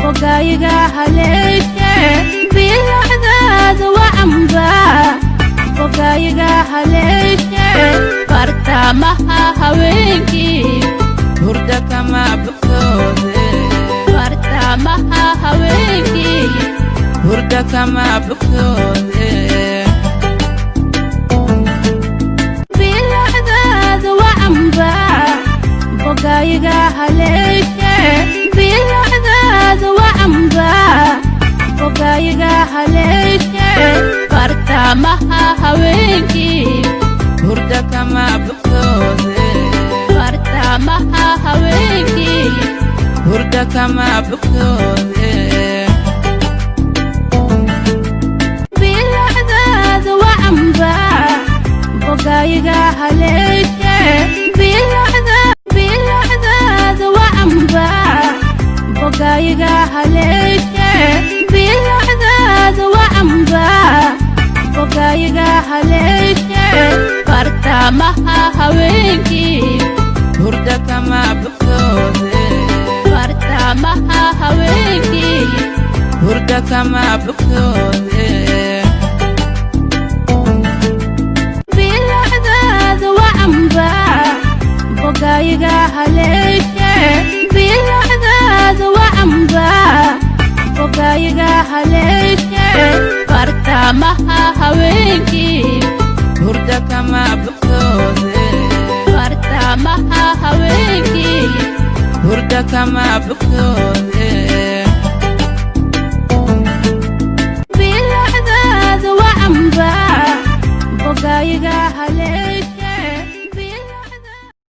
bogayga haleeshe bilacdaad wacanba bogayga haleeshe bartamaha haweenkii hurda kama buktoode bartamaha haweenkii hurda kama buktoode bilacdaad wacanba bogayga haleeshe bilacdaad wacanba bogayga haleeshe bartamaha haweenkii hurda kama buktoode bartamaha haweenkii hurda kama buktoode bilacdaad wacanba bogayga haleeshe bilacdaad wacanba bogayga haleeshe bilacdaad wacanba bogayga haleeshe bartamaha haweenkii hurda kama buktoode bartamaha haweenkii hurda kama buktoode bilacdaad wacanba bogayga haleeshe bilacdaad wacanba bogayga haleeshe bartamaha haweenkii hurda kama buktoode bartamaha haweenkii hurda kama buktoode bilacdaad wacanba bogayga haleeshe